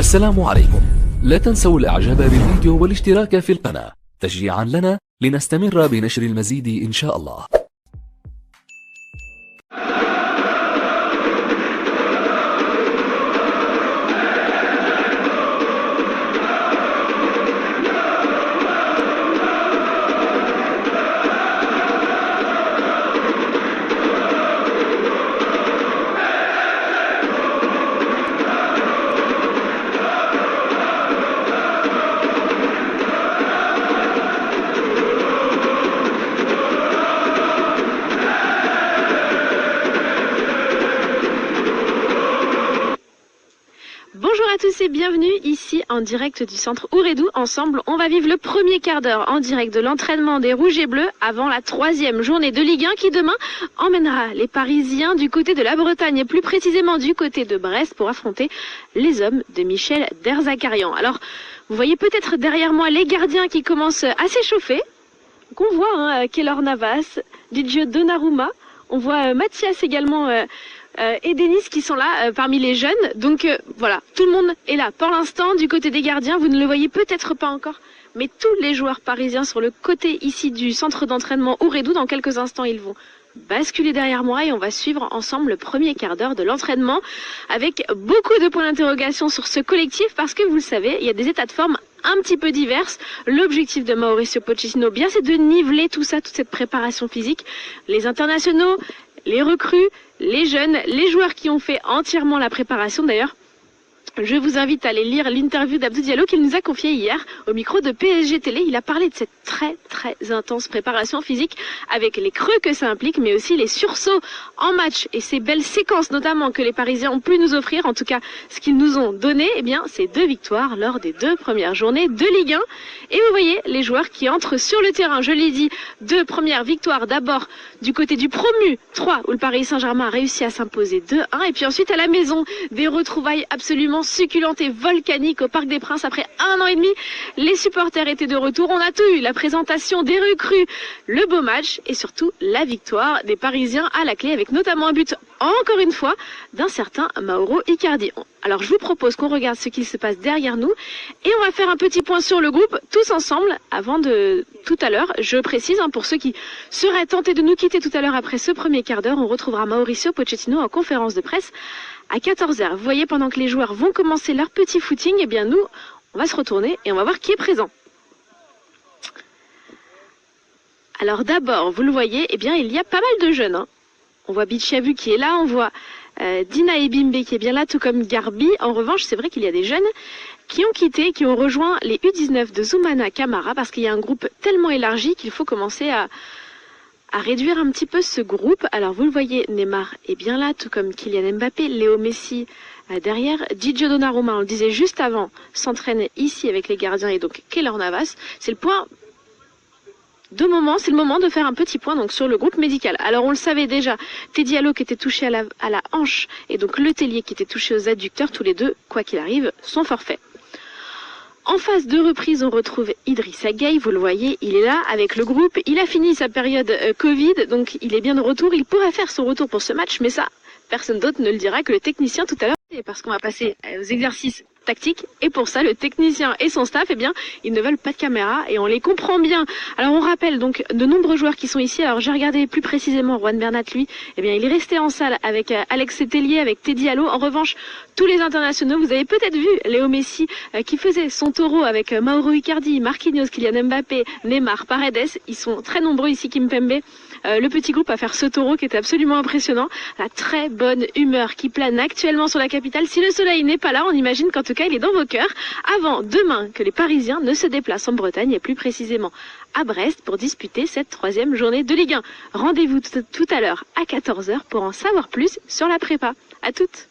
السلام عليكم. لا تنسوا الاعجاب بالفيديو والاشتراك في القناة تشجيعا لنا لنستمر بنشر المزيد إن شاء الله. Bonjour à tous et bienvenue ici en direct du centre Ouredou. Ensemble, on va vivre le premier quart d'heure en direct de l'entraînement des Rouges et Bleus avant la 3e journée de Ligue 1 qui demain emmènera les Parisiens du côté de la Bretagne et plus précisément du côté de Brest pour affronter les hommes de Michel Derzakarian. Alors, vous voyez peut-être derrière moi les gardiens qui commencent à s'échauffer. Donc on voit Keylor Navas, Didier Donnarumma, on voit Mathias également et Denis qui sont là parmi les jeunes. Donc voilà, tout le monde est là. Pour l'instant, du côté des gardiens, vous ne le voyez peut-être pas encore, mais tous les joueurs parisiens sur le côté ici du centre d'entraînement Ouredou, dans quelques instants, ils vont basculer derrière moi et on va suivre ensemble le premier quart d'heure de l'entraînement avec beaucoup de points d'interrogation sur ce collectif parce que vous le savez, il y a des états de forme un petit peu diverses. L'objectif de Mauricio Pochettino, bien, c'est de niveler tout ça, toute cette préparation physique. Les internationaux, les recrues, les jeunes, les joueurs qui ont fait entièrement la préparation d'ailleurs. Je vous invite à aller lire l'interview d'Abdou Diallo qu'il nous a confiée hier au micro de PSG Télé. Il a parlé de cette très intense préparation physique avec les creux que ça implique, mais aussi les sursauts en match et ces belles séquences notamment que les Parisiens ont pu nous offrir. En tout cas, ce qu'ils nous ont donné, eh bien, c'est 2 victoires lors des 2 premières journées de Ligue 1. Et vous voyez les joueurs qui entrent sur le terrain. Je l'ai dit, 2 premières victoires d'abord du côté du promu 3 où le Paris Saint-Germain a réussi à s'imposer 2-1 et puis ensuite à la maison des retrouvailles absolument succulente et volcanique au Parc des Princes après 1 an et demi. Les supporters étaient de retour. On a tout eu, la présentation des recrues, le beau match et surtout la victoire des Parisiens à la clé avec notamment un but, encore une fois, d'un certain Mauro Icardi. Alors je vous propose qu'on regarde ce qui se passe derrière nous et on va faire un petit point sur le groupe tous ensemble avant de tout à l'heure. Je précise, pour ceux qui seraient tentés de nous quitter tout à l'heure après ce premier quart d'heure, on retrouvera Mauricio Pochettino en conférence de presse à 14h. Vous voyez, pendant que les joueurs vont commencer leur petit footing, eh bien nous, on va se retourner et on va voir qui est présent. Alors d'abord, vous le voyez, eh bien il y a pas mal de jeunes. On voit Bichavu qui est là, on voit Dina Ebimbe qui est bien là, tout comme Garbi. En revanche, c'est vrai qu'il y a des jeunes qui ont quitté, qui ont rejoint les U19 de Zoumana Camara parce qu'il y a un groupe tellement élargi qu'il faut commencer à réduire un petit peu ce groupe. Alors vous le voyez, Neymar est bien là, tout comme Kylian Mbappé, Léo Messi derrière, Didier Donnarumma, on le disait juste avant, s'entraîne ici avec les gardiens et donc Keylor Navas. C'est le point de moment, c'est le moment de faire un petit point donc sur le groupe médical. Alors on le savait déjà, Teddy Diallo qui était touché à la hanche et donc Le Tellier qui était touché aux adducteurs, tous les deux, quoi qu'il arrive, sont forfaits. En phase de reprise, on retrouve Idrissa Gueye, vous le voyez, il est là avec le groupe. Il a fini sa période Covid, donc il est bien de retour. Il pourrait faire son retour pour ce match, mais ça, personne d'autre ne le dira que le technicien tout à l'heure. Parce qu'on va passer aux exercices tactiques, et pour ça, le technicien et son staff, eh bien, ils ne veulent pas de caméra, et on les comprend bien. Alors on rappelle donc de nombreux joueurs qui sont ici. Alors j'ai regardé plus précisément Juan Bernat, lui, eh bien, il est resté en salle avec Alex Tellier, avec Teddy Diallo. En revanche, tous les internationaux, vous avez peut-être vu Léo Messi qui faisait son taureau avec Mauro Icardi, Marquinhos, Kylian Mbappé, Neymar, Paredes. Ils sont très nombreux ici, Kimpembe. Le petit groupe à faire ce taureau qui était absolument impressionnant. La très bonne humeur qui plane actuellement sur la capitale. Si le soleil n'est pas là, on imagine qu'en tout cas il est dans vos cœurs. Avant demain que les Parisiens ne se déplacent en Bretagne et plus précisément à Brest pour disputer cette 3e journée de Ligue 1. Rendez-vous tout à l'heure à 14h pour en savoir plus sur la prépa. À toutes.